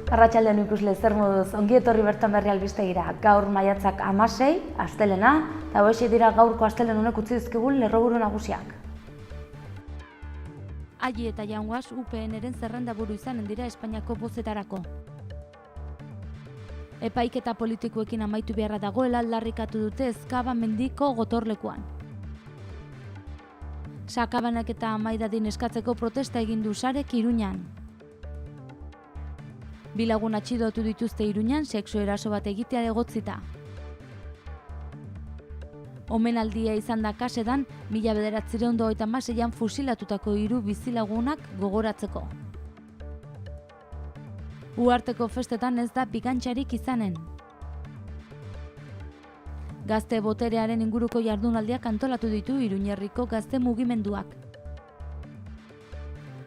Arratsaldean ikusle, zer moduz, ongi etorri bertan berri albistegira. Gaur maiatzak 16, astelena, eta hoxe dira gaurko astelehen honek utzi dizkigun lerroburu nagusiak. Aji eta Janguas UPN-ren zerrendaburu izanen dira Espainiako bozetarako. Epaiketa politikoekin amaitu beharra dagoela aldarrikatu dute Ezkaba mendiko gotorlekuan. Sakabanak eta amaidadin eskatzeko protesta egin du Sarek Iruñan. Bi lagun atxilotu dituzte Iruñan sexu eraso bat egitea egotzita. Omenaldia izan da Kasedan 1996an fusilatutako 3 bizilagunak gogoratzeko. Uharteko festetan ez da pikantxarik izanen. Gazte boterearen inguruko jardunaldiak antolatu ditu Iruñerriko gazte mugimenduak.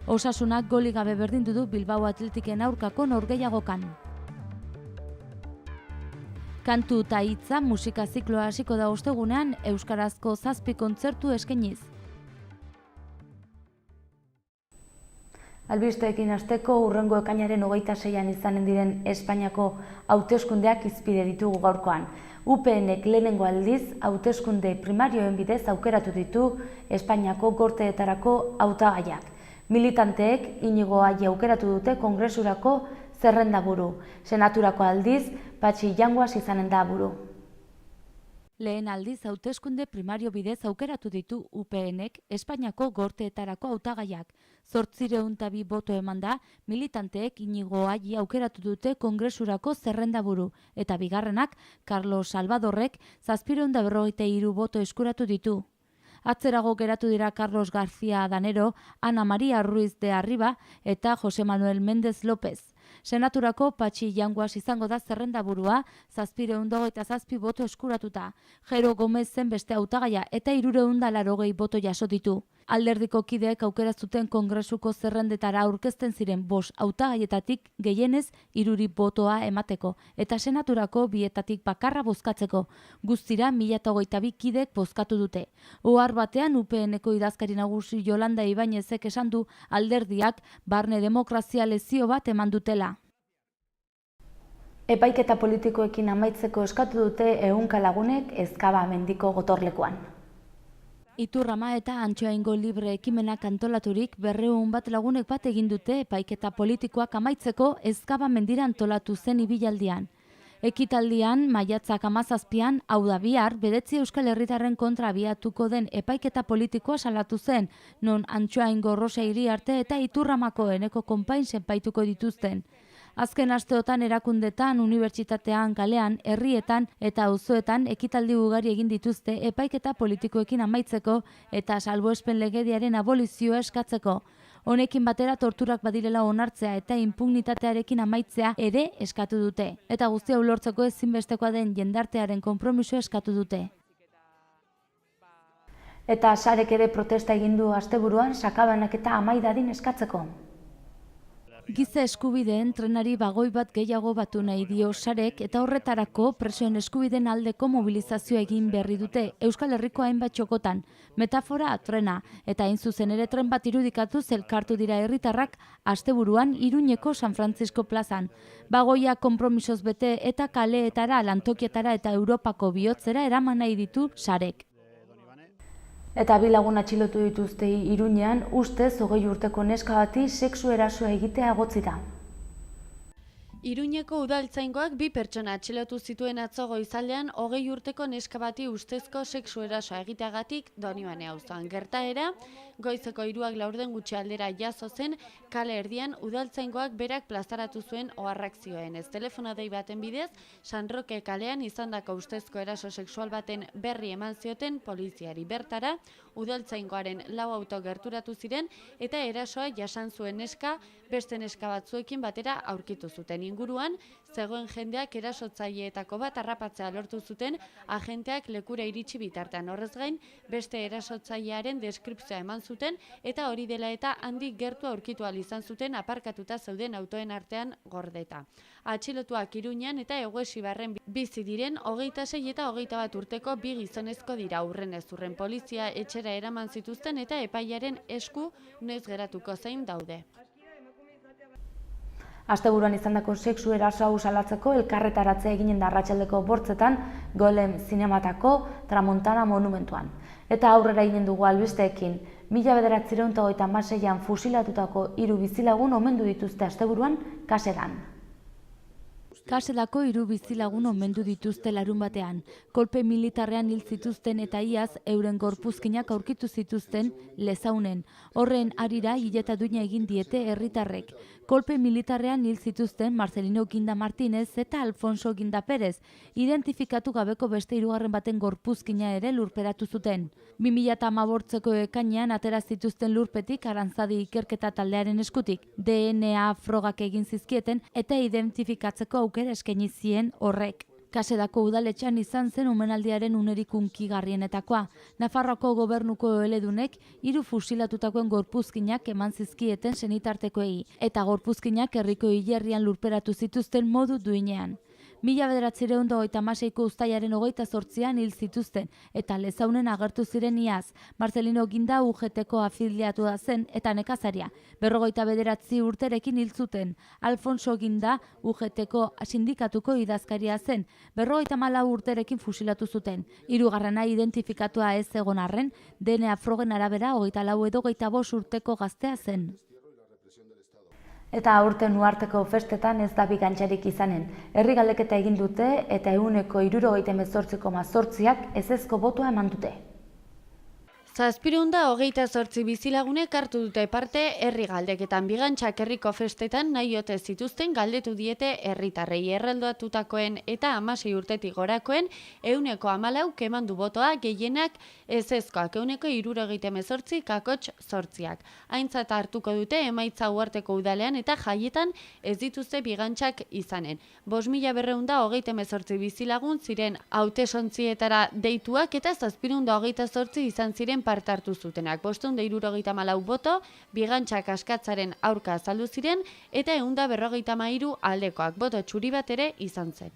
Osasunak golik gabe berdindu du Bilbao Atletiken aurkako norgehiagokan. Kantu eta hitza musika zikloa hasiko da ostegunean euskarazko 7 kontzertu eskainiz. Albisteekin hasteko hurrengo ekainaren 26an izanen diren Espainiako hauteskundeak hizpide ditugu gaurkoan. UPNek lehenengo aldiz hauteskunde primarioen bidez aukeratu ditu Espainiako gorteetarako hautagaiak. Militanteek Inigo Aji aukeratu dute Kongresurako zerrendaburu. Senaturako aldiz, Patxi Janguas izanen da buru. Lehen aldiz hauteskunde primario bidez aukeratu ditu UPNek Espainiako gorteetarako hautagaiak. 802 boto eman da, militanteek Inigo Aji aukeratu dute Kongresurako zerrendaburu, eta bigarrenak Carlos Salvadorrek 753 boto eskuratu ditu. Atzerago geratu dira Carlos García Danero, Ana María Ruiz de Arriba eta José Manuel Méndez López. Senaturako Patxi Janguas izango da zerrendaburua 727 boto eskuratuta. Jero Gomez zen beste hautagaia eta 380 boto jaso ditu. Alderdiko kideek aukera zuten Kongresuko zerrendetara aurkezten ziren 5 hautagaietatik gehienez 3 botoa emateko eta senaturako 2etatik bakarra bozkatzeko. Guztira 1022 kidek bozkatu dute. Ohar batean UPNeko idazkari nagusi Yolanda Ibañezek esan du alderdiak barne demokrazia lezio bat eman dutela. Epaiketa politikoekin amaitzeko eskatu dute ehunka lagunek Ezkaba mendiko gotorlekuan. Iturrama eta Antxoaingo Libre ekimenak antolaturik 200 lagunek bat egin dute epaiketa politikoak amaitzeko Ezkaba mendira antolatu zen ibilaldian. Ekitaldian, maiatzak 17an, hau da bihar, 9 Euskal Herritarren kontra abiatuko den epaiketa politikoa salatu zen, non Antxoaingo Rosa Iriarte eta Iturramako Eneko Konpain zenbaituko dituzten. Azken asteotan erakundetan, unibertsitatean, kalean, herrietan eta auzoetan ekitaldi ugari egin dituzte epaiketa politikoekin amaitzeko eta salbuespen legediaren abolizioa eskatzeko. Honekin batera torturak badirela onartzea eta inpugnitatearekin amaitzea ere eskatu dute. Eta guztia ulertzeko ezinbestekoa den jendartearen konpromisoa eskatu dute. Eta Sarek ere protesta egin du asteburuan Sakabanak eta amaidadin eskatzeko. Giza eskubideen trenari bagoi bat gehiago batu nahi dio Sarek eta horretarako presoen eskubideen aldeko mobilizazioa egin berri dute Euskal Herriko hainbat txokotan. Metafora trena eta hain zuzen ere tren bat irudikatuz elkartu dira herritarrak asteburuan Iruñeko San Francisco plazan. Bagoia konpromisoz bete eta kaleetara, lantokietara eta Europako bihotzera eraman nahi ditu Sarek. Eta 2 lagun atxilotu dituzte Iruñean ustez 20 urteko neska bati sexu erasoa egitea egotzita. Iruñeko udaltzaingoak 2 pertsona atxilotu zituen atzo goizaldean 20 urteko neska bati ustezko sexu erasoa egiteagatik Donibane auzoan. Gertaera goizeko 3 laurden gutxi aldera jazo zen, kale erdian udaltzaingoak berak plazaratu zuen oharrak zioenez. Telefono dei baten bidez, San Roque kalean izandako ustezko eraso sexual baten berri eman zioten poliziari. Bertara, udaltzaingoaren 4 auto gerturatu ziren eta erasoa jasan zuen neska beste neska batzuekin batera aurkitu zuten. Inguruan, zegoen jendeak erasotzaileetako bat harrapatzea lortu zuten agenteak lekura iritsi bitartean. Horrez gain, beste erasotzailearen deskripzioa eman zuten eta hori dela eta handik gertu aurkitu ahal izan zuten aparkatuta zeuden autoen artean gordeta. Atxilotuak Iruñan eta Eguesibarren bizi diren 26 eta 21 urteko 2 gizonezko dira. Hurrenez hurren polizia etxera eraman zituzten eta epaiaren esku noiz geratuko zein daude. Asteburuan izandako sexu eraso hau salatzeko elkarretaratzea eginen da arratsaldeko 8etan Golem Zinematako Tramontana monumentuan. Eta aurrera eginen dugu albisteekin. 1936an fusilatutako 3 bizilagun omendu dituzte asteburuan Kaselan. Kaselako 3 bizilagun omendu dituzte larunbatean. Kolpe militarrean hil zituzten eta iaz euren gorpuzkinak aurkitu zituzten Lezaunen. Horren harira hileta duina egin diete herritarrek. Kolpe militarrean hil zituzten Marcelino Ginda Martínez eta Alfonso Ginda Pérez, identifikatu gabeko beste 3. baten gorpuzkina ere lurperatu zuten. 2018ko ekainean atera zituzten lurpetik Aranzadi ikerketa taldearen eskutik. DNA frogak egin zizkieten eta identifikatzeko aukera eskaini zien horrek. Kasedako udaletxean izan zen omenaldiaren unerik hunkigarrienetakoa. Nafarroako gobernuko eledunek 3 fusilatutakoen gorpuzkinak eman zizkieten senitartekoei, eta gorpuzkinak herriko hilerrian lurperatu zituzten modu duinean. 1936ko uztailaren 28an hil zituzten, eta Lezaunen agertu ziren iaz. Marcelino Ginda UGTko afiliatua zen eta nekazaria. 59 urterekin hil zuten. Alfonso Ginda UGTko sindikatuko idazkaria zen. 54 urterekin fusilatu zuten. 3. identifikatua ez egon arren, DNA frogen arabera 24 edo 25 urteko gaztea zen. Eta aurten uharteko festetan ez da bigantxarik izanen. Herri galdeketa egin dute eta 78,8%ak ezezko botoa eman dute. 728 bizilagunek hartu dute parte herri galdeketan. Bigantxak herriko festetan nahi ote zituzten galdetu diete herritarrei. Erraldoatutakoen eta 16 urtetik gorakoen 14% eman du botoa, gehienak ezezkoak 78,8%. Aintzat hartuko dute emaitza uharteko udalean eta jaietan ez dituzte bigantxak izanen. 5.238 bizilagun ziren hautesontzietara deituak eta 728 izan ziren parte hartu zutenak. 574 boto bigantxak askatzaren aurka azaldu ziren eta 153 aldekoak. Boto txuri bat ere izan zen.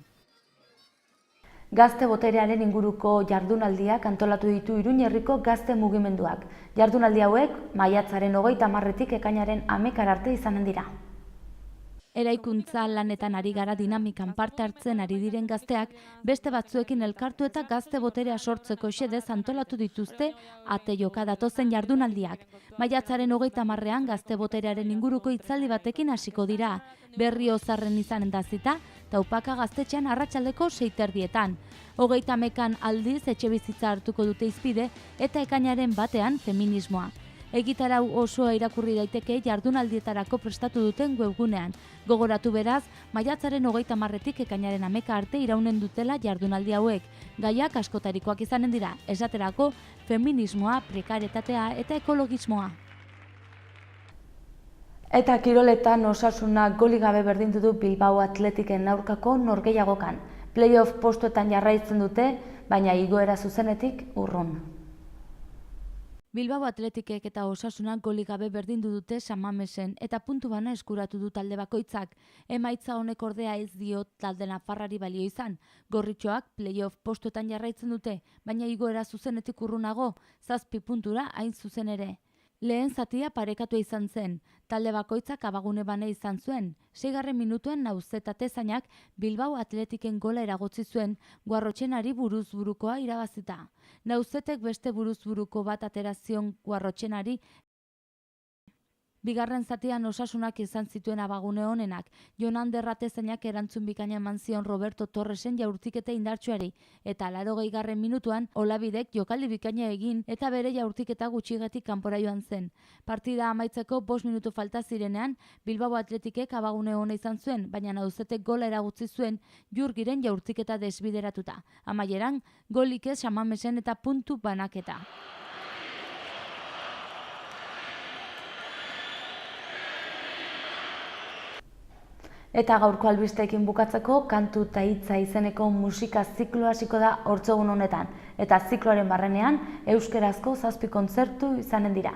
Gazte boterearen inguruko jardunaldiak antolatu ditu Iruñe herriko gazte mugimenduak. Jardunaldi hauek maiatzaren 30etik ekainaren 11 arte izanen dira. Eraikuntza lanetan ari gara dinamikan parte hartzen ari diren gazteak, beste batzuekin elkartu eta gazte boterea sortzeko xedez antolatu dituzte ate joka datozen jardunaldiak. Maiatzaren 30ean gazte boterearen inguruko hitzaldi batekin hasiko dira. Berriozarren izanen da zita, Taupaka gaztetxean arratsaldeko 6:30. 30ean aldiz etxebizitza hartuko dute hizpide eta ekainaren 1ean feminismoa. Egitarau osoa irakurri daiteke jardunaldietarako prestatu duten webgunean. Gogoratu beraz, maiatzaren 30etik ekainaren 11 arte iraunen dutela jardunaldi hauek. Gaiak askotarikoak izanen dira, esaterako feminismoa, prekarietatea eta ekologismoa. Eta kiroletan Osasuna golik gabe berdindu du Bilbao Atletiken aurkako norgehiagokan. Playoff postuetan jarraitzen dute, baina igoera zuzenetik urrun. Bilbao Atletikek eta Osasunak golik gabe berdindu dute San Mamesen eta puntu bana eskuratu du talde bakoitzak. Emaitza honek ordea ez dio talde nafarrari balio izan. Gorritxoak playoff postuetan jarraitzen dute, baina igoera zuzenetik urrunago, 7 puntura hain zuzen ere. Lehen zatia parekatua izan zen, talde bakoitzak abagune bane izan zuen. 6. minutuan Nauzet Atezainak Bilbao Atletiken gola eragotzi zuen, Guarrotxenari buruz-burukoa irabazita. Nauzetek beste buruz-buruko bat aterazion Guarrotxenari. Bigarren zatian Osasunak izan zituen abagune honenak. Jonander Atezainak erantzun bikaina eman zion Roberto Torresen jaurtiketa indartsuari, eta 80. minutuan Olabidek jokaldi bikaina egin eta bere jaurtiketa gutxigatik kanpora joan zen. Partida amaitzeko 5 minutu falta zirenean, Bilbao Atletikek abagune ona izan zuen, baina Nauzetek gola eragutzi zuen Jurgiren jaurtiketa desbideratuta. Amaieran, golik ez San Mamesen eta puntu banaketa. Eta gaurko albisteekin bukatzeko kantu ta hitza izeneko musika zikloa hasiko da hortzogun honetan. Eta zikloaren barrenean euskerazko 7 kontzertu izanen dira.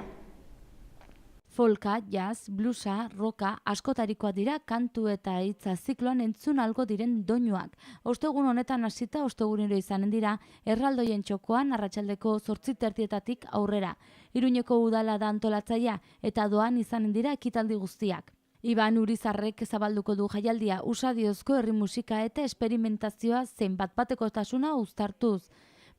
Folka, jazz, bluesa, rocka, askotarikoa dira kantu eta hitza zikloan entzun algo diren doinuak. Ostegun honetan hasita ostegunero izanen dira erraldoien txokoan arratsaldeko 8:30 aurrera. Iruñeko udala da antolatzailea eta doan izanen dira ekitaldi guztiak. Iban Urizarrek zabalduko du jaialdia usadiozko herri musika eta esperimentazioa zein bat-batekotasuna uztartuz.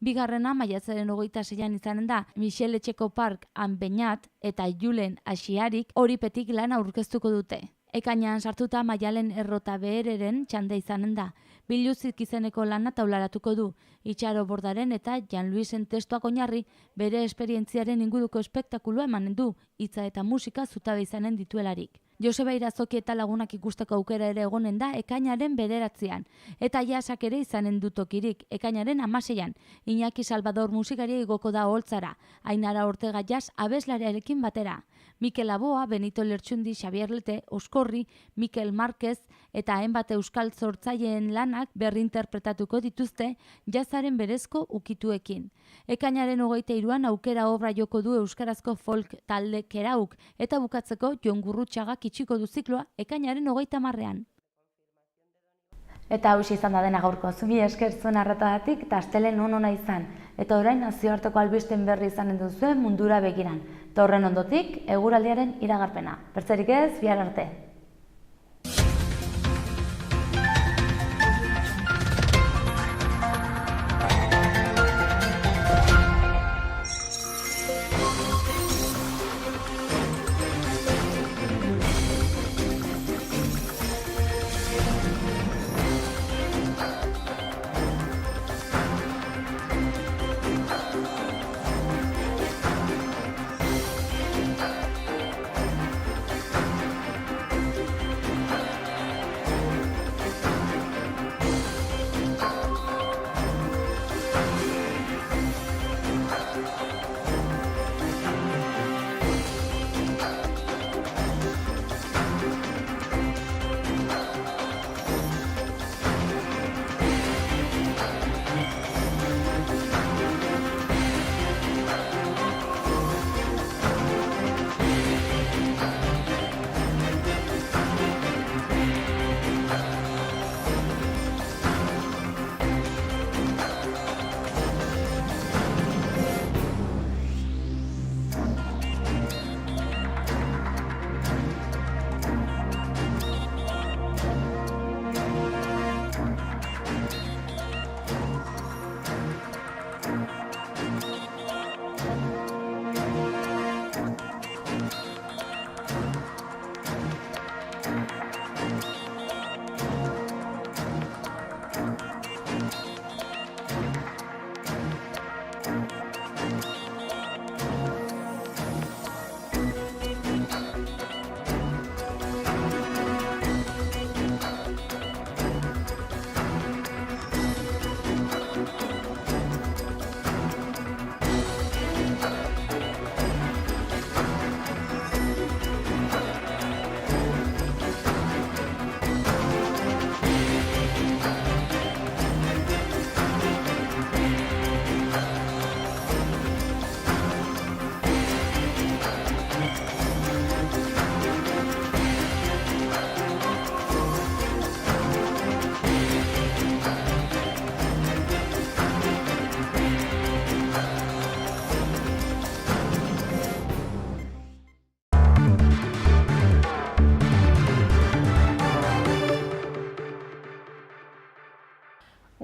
Bigarrena maiatzaren 26an izanen da Michel Etxeko Park Beñat eta Julen Asiarik Oripetik lan aurkeztuko dute. Ekainan sartuta Maialen Errota Behereren txanda izanen da. Biluzik izeneko lana taularatuko du. Itxaro Bordaren eta Jan Luisen testuak oinarri bere esperientziaren inguruko espektakulua emanen du, hitza eta musika zutabe izanen dituelarik. Joseba Irazoki eta lagunak ikusteko aukera ere egonen da ekainaren 9an, eta jasak ere izanen du tokirik ekainaren 16an. Iñaki Salvador musikaria igoko da Oholtzara, Ainara Ortega jazz abeslariarekin batera. Mikel Aboa, Benito Lertxundi, Xabier Lete, Oskorri, Mikel Márquez eta hainbat euskal sortzaileen lanak berrinterpretatuko dituzte jazzaren berezko ukituekin. Ekainaren 23an aukera obra joko du euskarazko folk talde Kerauk eta bukatzeko Jon Gurrutxagak itxiko du zikloa ekainaren 30an. Eta hausi izan da dena gaurko, zumi esker zuen arretagatik eta astelen ona izan. Eta orain nazioarteko albisten berri izanen duzue mundura begiran. Eta horren ondotik, eguraldiaren iragarpena. Bertzerik ez, bihar arte.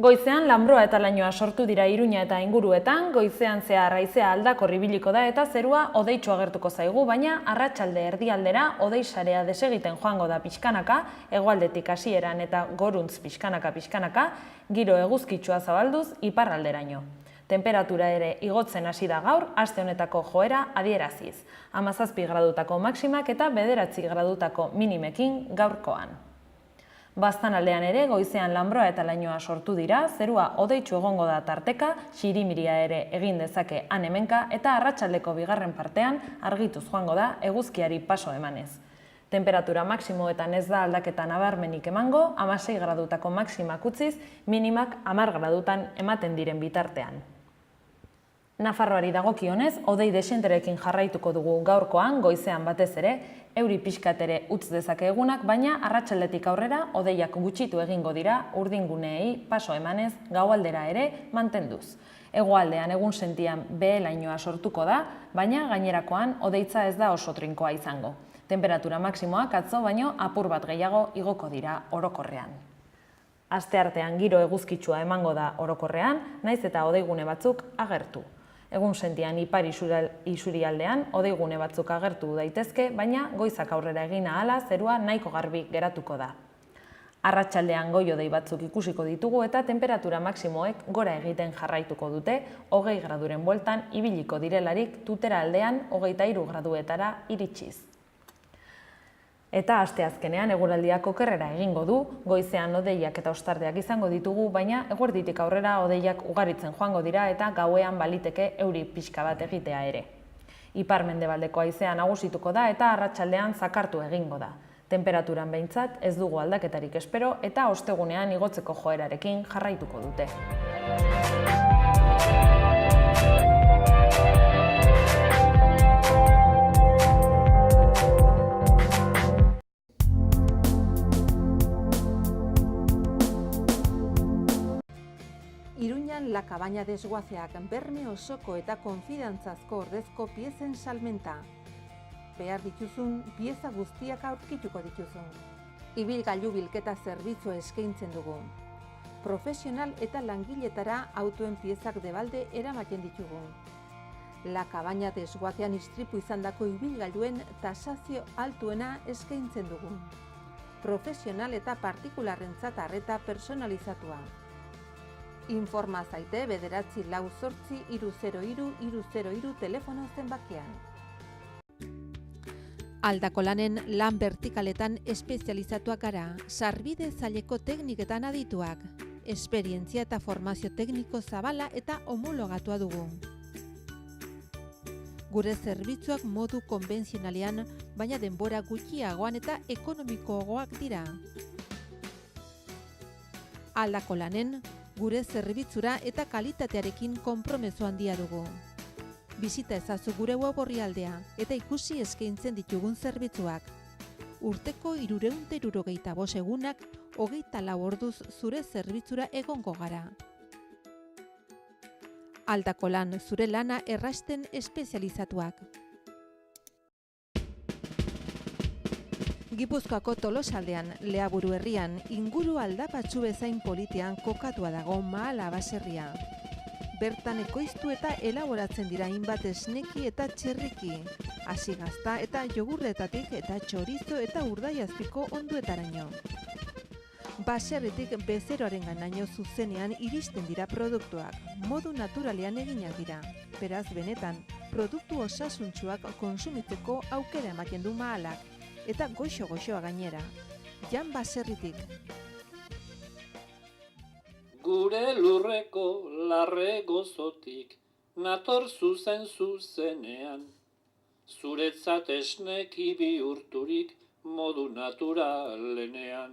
Goizean lanbroa eta lainoa sortu dira Iruña eta inguruetan, goizean zehar haizea aldakor ibiliko da eta zerua hodeitsu agertuko zaigu, baina arratsalde erdialdera hodei sarea desegiten joango da pixkanaka, hegoaldetik hasieran eta goruntz pixkanaka, giro eguzkitsua zabalduz iparralderaino. Temperatura ere igotzen hasi da gaur, aste honetako joera adieraziz. 17 gradutako maximak eta 9 gradutako minimekin gaurkoan. Baztanaldean ere goizean lanbroa eta lainoa sortu dira, zerua hodeitsu egongo da tarteka, xirimiria ere egin dezake han-hemenka eta arratsaldeko bigarren partean argituz joango da eguzkiari paso emanez. Temperatura maksimoetan ez da aldaketa nabarmenik emango, 16 gradutako maksimak utziz, minimak 10 gradutan ematen diren bitartean. Nafarroari dagokionez, hodei desenterekin jarraituko dugu gaurkoan, goizean batez ere, euri pixkat ere utz dezake egunak, baina arratsaldetik aurrera hodeiak gutxitu egingo dira urdinguneei paso emanez gaualdera ere mantenduz. Hegoaldean egun sentian behe-lainoa sortuko da, baina gainerakoan hodeitza ez da oso trinkoa izango. Temperatura maksimoak atzo baino apur bat gehiago igoko dira orokorrean. Asteartean giro eguzkitsua emango da orokorrean, naiz eta hodeigune batzuk agertu. Egun sentian ipar isurialdean hodeigune batzuk agertu daitezke, baina goizak aurrera egin ahala zerua nahiko garbi geratuko da. Arratsaldean goi-hodei batzuk ikusiko ditugu eta temperatura maksimoek gora egiten jarraituko dute, 20 graduren bueltan ibiliko direlarik Tutera aldean 23 graduetara iritsiz. Eta asteazkenean eguraldiak okerrera egingo du, goizean hodeiak eta ostarteak izango ditugu, baina eguerditik aurrera hodeiak ugaritzen joango dira eta gauean baliteke euri pixka bat egitea ere. Ipar-mendebaldeko haizea nagusituko da eta arratsaldean zakartu egingo da. Temperaturan behintzat ez dugu aldaketarik espero eta ostegunean igotzeko joerarekin jarraituko dute. Iruñan La Cabaña desguazeak berme osoko eta konfidantzazko ordezko piezen salmenta. Behar dituzun, pieza guztiak aurkituko dituzun. Ibilgailu bilketa zerbitzua eskaintzen dugu. Profesional eta langiletara autoen piezak debalde eramaten ditugu. La Cabaña desguazean istripu izandako ibilgailuen tasazio altuena eskaintzen dugu. Profesional eta partikularrentzat arreta personalizatua. Informa zaite 948-303-303 telefono zenbakian. Aldako lanen lan vertikaletan espezializatuak gara, sarbide zaileko tekniketan adituak, esperientzia eta formazio tekniko zabala eta homologatua dugu. Gure zerbitzuak modu konbentzionalean, baina denbora gutxiagoan eta ekonomikoagoak dira. Aldako lanen, gure zerbitzura eta kalitatearekin konpromezu handia dugu. Bisita ezazu gure web orrialdea eta ikusi eskaintzen ditugun zerbitzuak. Urteko 365 egunak 24 orduz zure zerbitzura egongo gara. Aldako lan, zure lana errasten espezializatuak. Gipuzkoako Tolosaldean, Leaburu herrian, inguru aldapatsu bezain politean kokatua dago Mahala baserria. Bertan ekoiztu eta elaboratzen dira hainbat esneki eta txerriki, hasi gazta eta jogurretatik eta txorizo eta urdaiazpiko onduetaraino. Baserritik bezeroaren ganaino zuzenean iristen dira produktuak, modu naturalean eginak dira. Beraz, benetan, produktu osasuntsuak konsumitzeko aukera ematen du Mahalak, eta goxo-goxoa gainera. Jan Baserritik. Gure lurreko larre gozotik, nator zuzenean. Zuretzat esneki bihurturik modu naturalenean.